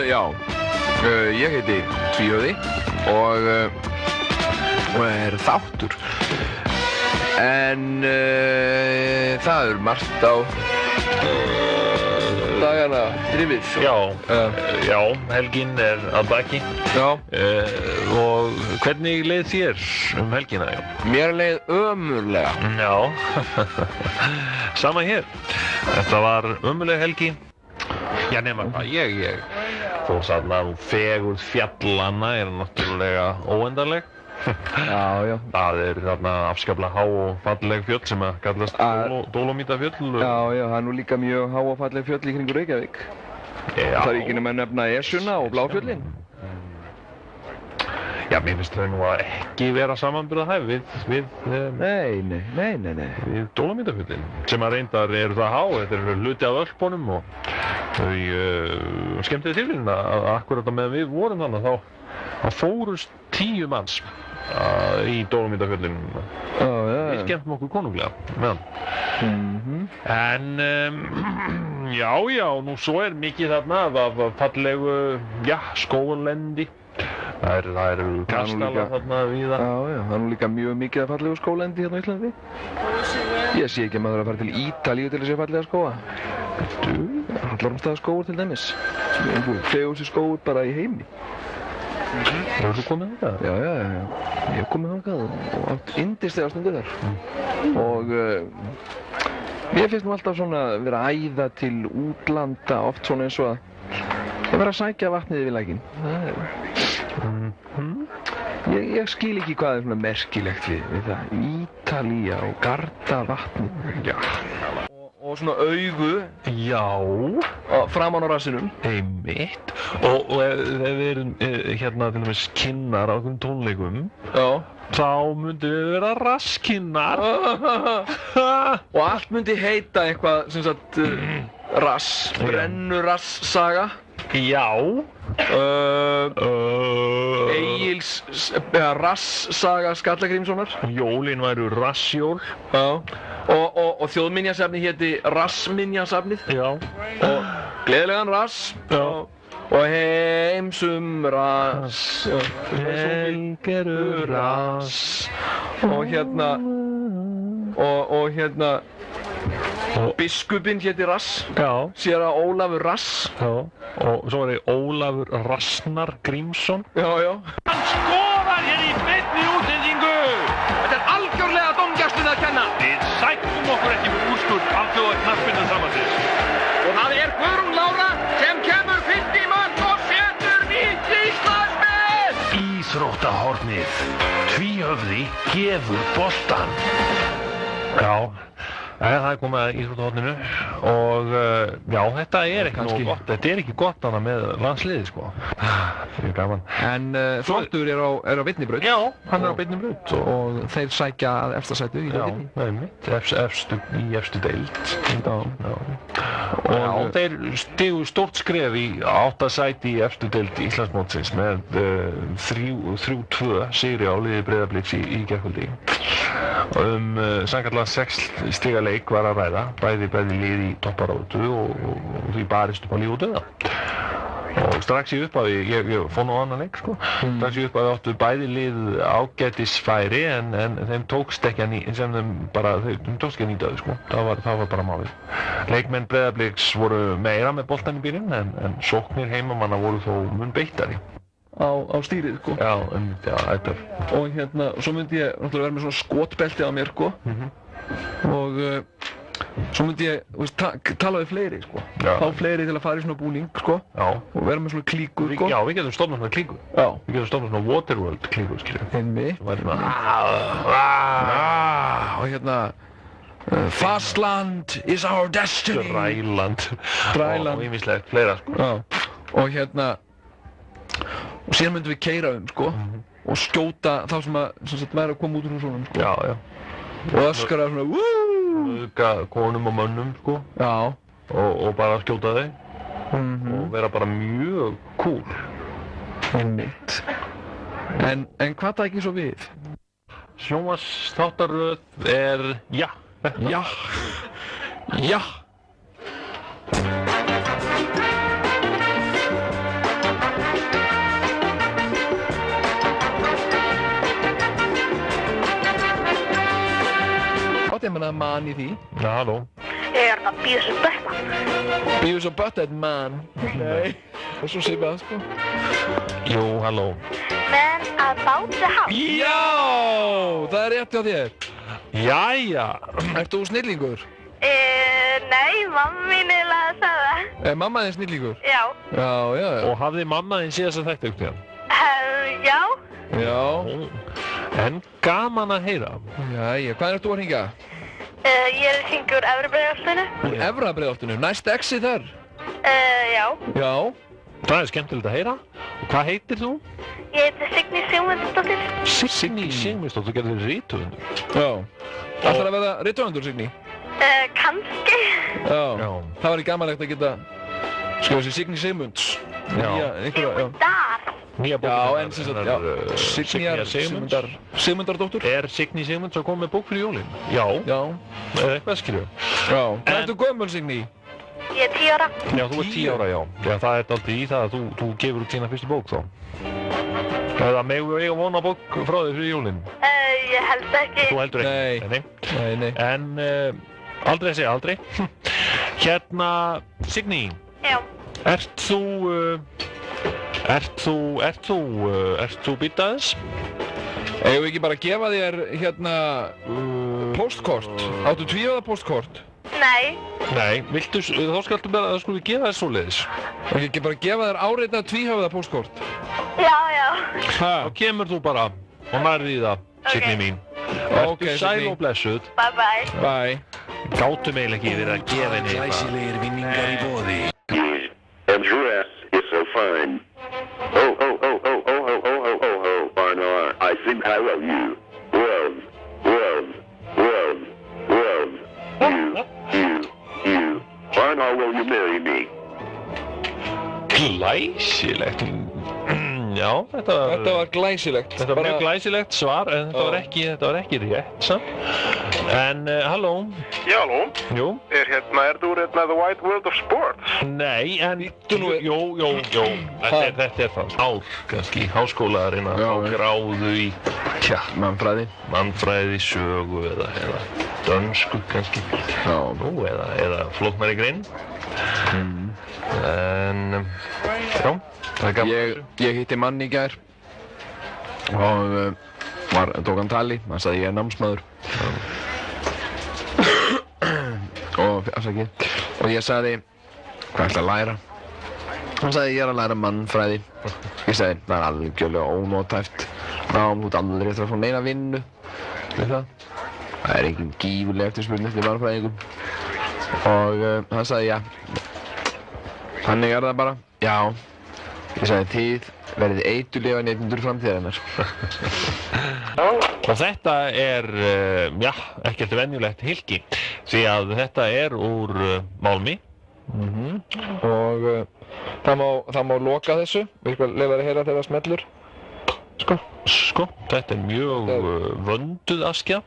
Já, ég heiti Tvíhöfði og er þáttur. En það margt á dagana drifið. Já, helgin að baki. Já. Og hvernig leið þér helgina? Já? Mér leið ömurlega. Já, sama hér. Þetta var ömurleg helgi. Já, nema hvað, ég þó þarna fegurð fjallanna náttúrulega óendanleg. Já. Það þarna afskaplega há og falleg fjöll sem að kallast Dolomítafjöll. Já, það nú líka mjög há og falleg fjöll í kringu Reykjavík. Já. Það ekki nema að nefna Esjuna og Bláfjöllin. Já, mér finnst þau nú að ekki vera samanburðarhæf við við Dolomítafjöllin sem að reyndar eru það há. Þetta eru hluti af Ölpunum og þau skemmtiði tilvíðin að akkurat meðan við vorum þannig þá fórust 10 manns í Dolomítafjöllin. Við skemmtum okkur konunglega með hann. En já, nú svo mikið þarna af fallegu, skóglendi. Það eru kastalar þarna víða. Já, það nú líka mjög mikið af fallegu skóglendi hérna á Íslandi. Ég sé ekki að maður að fara til Ítalíu til að sé fallega skóga. Hallormsstaðaskógur til dæmis. Sem einhver fegursti skógur bara í heimi. Hefur þú komið þangað? Já, ég hef komið þangað og átt yndislega stundir þar. Og mér finnst nú alltaf svona vera að æða til útlanda, oft svona eins og að vera að sækja vatnið yfir lækinn. Ég skil ekki hvað svona merkilegt við það. Ítalía og Garda vatnið. Já. Og svona augu. Já. Framan á rassinum. Einmitt. Og ef við erum hérna til dæmis kynnar á einhverjum tónleikum. Já. Þá myndum við vera rasskinnar. Og allt myndi heita eitthvað sem sagt rass. Brennurass-saga. Já. Egils rass-saga Skallagrímssonar. Jólin væru rassjól. Já. Og þjóðminjasafnið héti Rassminjasafnið. Já. Og gleðilegan rass. Já. Og heimsum rass. Helgeru rass. Og hérna biskupinn héti Rass. Já. Séra Ólafur Rass. Já. Og svo Ólafur Rassnar Grímsson. Já. Hann skorar hér í beinni útsendingu. Þetta algjörlega dómgæslunni að kenna. Við sættum okkur ekki með úrskurð alþjóða knattspyrnusambandsins. Og það Guðrún Lára sem kemur fyrst í mark og setur nýtt Íslandsmet. Íþróttahornið. Tvíhöfði gefur boltann. Já. Það komið að íþróttahorninu og já, þetta ekki nógu gott. Þetta ekki gott hana með landsliði, sko. Það gaman. En Þróttur er á Vitnibraut. Já, hann á Vitnibraut. Og þeir sækja að efsta sætu í deildinni. Já, einmitt. Í efstu deild. Og þeir stigu stórt skref í 8. sæti í efstu deild Íslandsmótsins með 3-2 sigri á liði Breiðabliks í gærkvöldi. Sannkallað 6 stiga leik var að ræða, bæði lið í topparáttu og því barist upp á líf og dauða. Og strax í upphafi, ég fór nú á annan leik, sko. Strax í upphafi áttu bæði lið ágætisfæri en þeim tókst ekki að nýta þau, sko. Það var bara málið. Leikmenn Breiðabliks voru meira með boltann í byrjun en sóknir heimamanna voru þó mun beittari. Á stýrið, sko. Já, þetta. Og svo myndi ég náttúrulega vera með svona skotbelti á mér, sko. Og svo myndi ég, tala við fleiri, sko. Fá fleiri til að fara í svona búning, sko. Já. Og vera með svona klíku, sko. Já, við getum stofnað svona klíku. Já. Við getum stofnað svona Waterworld klíku, skilur. Einmitt. Það væri svona og Fastland is our destiny. Dræland. Og ýmislegt fleira, sko. Já. Og síðan myndum við keyra sko, og skjóta þá sem væri að koma út úr húsunum, sko. Já. Og öskra svona, Auðga konum og mönnum, sko. Já. Og bara skjóta þau. Og vera bara mjög cool. Einmitt. En hvað það ekki svo við? Sjónvarpsþáttaröð já. ég menna man í því. Já, halló. Ég er að Beavis and Butthead. Beavis and Butthead man. Nei, það er svo svipað, sko. Jú, halló. Man about the house. Já, það er rétt hjá þér. Jæja. Ert þú snillingur? Nei, mamma mín er að sagða það. Er mamma þinn snillingur? Já. Já, já, já. Og hafði mamma þín síðast að þetta upptíðan? Já. Já. En gaman að heyra. Jæja, hvað ert þú að hringja? Ég er að hringja úr Efri-Breiðholtinu. Úr Efra-Breiðholtinu, næst exi þar? Já. Já. Það er skemmtilegt að heyra. Og hvað heitir þú? Ég heiti Signý Sigmundsdóttir. Signý Sigmundsdóttir, þú gerðir rithöfundur. Já. Ætlar að verða rithöfundur, Signý? Kannski. Já. Það væri gamanlegt að geta skrifa sér Signý Sigmunds. Já. Sigmundar. Nýja Já, bókin en sem sagt, já. Signýjar Sigmundardóttur. Er Signý Sigmunds að koma með bók fyrir jólin? Já. Já. Eða eitthvað skilju. Já. Hvað ertu gömul, Signý? Ég er 10 ára. Já, þú ert 10 ára, já. Já, það er aldrei í það að þú gefur út þína fyrstu bók þá. Eða megum við eiga vona bók frá þér fyrir jólin? Ég held ekki. Þú heldur ekki? Nei. En aldrei að segja aldrei. Hérna, Signý. Já. Ert þú býtaðis? Eigum við ekki bara að gefa þér hérna póstkort? Áttu tvíhöfða póstkort? Nei. Nei, þá skaltu bara að skulum við gefa þér svoleiðis. Ekki bara gefa þér áreitað tvíhöfða póstkort? Já. Þá kemur þú bara og nærði í það, Signý mín. Ok, Ertu sæl Signý. og blessuð. Bye. Bye. Gátum eiginlega ekki verið að gefa henni eitthvað. Glæsilegir vinningar í boði. And dress is so fine. Oh, Barnard, I think I love you. Love. You. Barnard, will you marry me? Glæsilegt. Já, þetta var glæsilegt. Þetta var mjög glæsilegt svar, en þetta var ekki rétt samt. En, halló? Já, halló? Jú? Er þú The Wide World of Sports? Nei, en... Jú. Þetta er það. Ár, kannski. Háskólaðarinn að fá gráðu í... Mannfræði, sögu eða dönsku, kannski. Já. Nú, eða flóknari grein. En... Já. Ég hitti mann í gær og tók hann tali, hann sagði ég er námsmaður og ég sagði hvað ætla að læra? Hann sagði ég er að læra mannfræði. Ég sagði það er algjörlega ónotæft nám, þú ert aldrei eftir að fá neina vinnu við það. Það er engin gífurleg eftirspurn eftir mannfræðingum og hann sagði já, þannig er það bara, já. Ég sagði þið verðið eiturlyfja neytendur framtíðarinnar. Og þetta er, ekkert venjulegt hylki, því að þetta er úr málmi. Og það má loka þessu, við skulum leyfa þér að heyra þegar það smellur. Sko, þetta er mjög vönduð askja.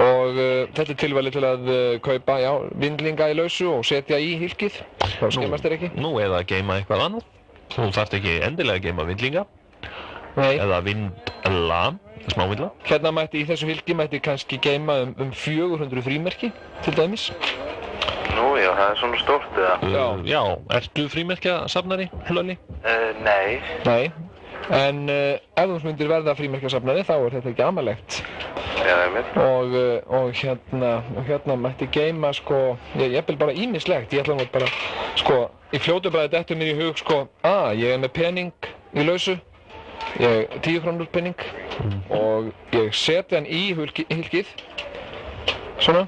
Og þetta er tilvalið til að kaupa, vindlinga í lausu og setja í hylkið, þá skemmast þér ekki. Nú, eða geyma eitthvað annað. Þú þarft ekki endilega að geyma vindlinga. Nei. Eða vindla, smávindla. Hérna í þessu hylki mætti kannski geyma 400 frímerki, til dæmis. Nú, já, það er svona stórt eða? Já, ertu frímerkjasafnari, Hlölli? Nei. Nei, en ef þú myndir verða frímerkjasafnari þá er þetta ekki amalegt. Já, einmitt. Og hérna mætti geyma, ég vil bara ýmislegt. Ég ætla nú bara, í fljótu bræði dettur mér í hug, ég er með pening í lausu, 10 krónur pening, og ég seti hann í hylkið, svona,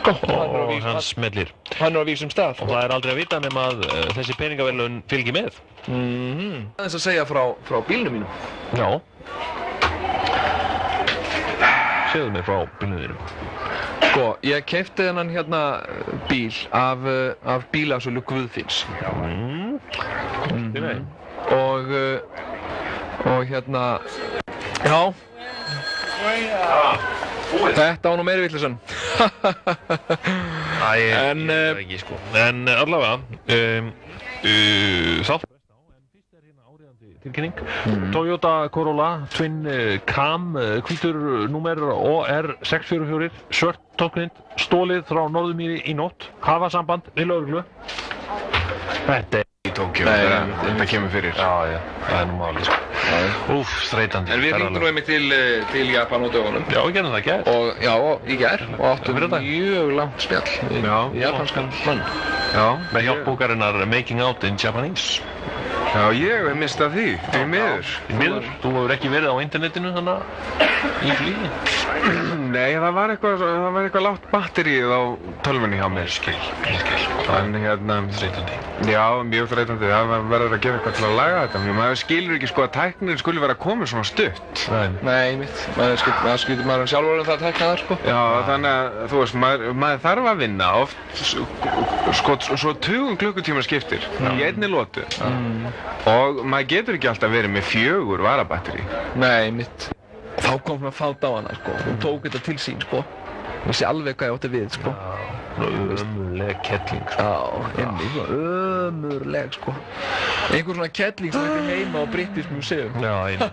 og hann smellir. Hann er á vísum stað. Og það er aldrei að vita nema að þessi peningaverðlaun fylgir með. Aðeins að segja frá bílnum mínum. Já. Segðu mig frá bílnum þínum. Ég keypti þennan bíl af bílasölu Guðfinns. Og já. Þetta á nú meiri vitleysan. En ekki En allavega þátt en fyrst er hérna áríðandi tilkynning. Toyota Corolla Twin Cam, hvítur númer OR644, svört toppgrind, stólið frá Norðurmýri í nótt, hafa samband við lögreglu. Þetta er Í Tókíó, þetta kemur fyrir. Já, það er nú málið, sko. Úff, streitandi. En við hringdum nú einmitt til Japan á dögunum. Já, við gerðum það í gær. Og, já, í gær. Og áttum mjög langt spjall við japanskan mann. Já. Með hjálp bókarinnar Making Out in Japanese. Já, ég hef mistað því miður. Því miður? Þú hefur ekki verið á internetinu þannig í flugi? Nei, það var eitthvað lágt batterið á tölvunni hjá mér. Skil. En Streitandi. Já, mjög streitandi. Það verður að gera eitthvað til að laga þetta. Maður skilur ekki sko að tæknin skuli vera komin svona stutt. Nei, mitt. Maður skýtur maður sjálfur um það að tækna þar, sko. Já, þannig að, þú veist, maður þarf að vinna oft, sko, svo 20 klukkutíma skiptir í einni lotu. Og maður getur ekki alltaf verið með 4 varabatteri. Nei, mitt. Og þá kom svona fát á hana, sko. Hún tók þetta til sín, sko. Hún vissi alveg hvað ég átti við, sko. Ömurleg kettling, sko. Já, einnig, ömurleg, sko. Einhver svona kettling sem ekki heima á brittiskum museum. Já, einnig.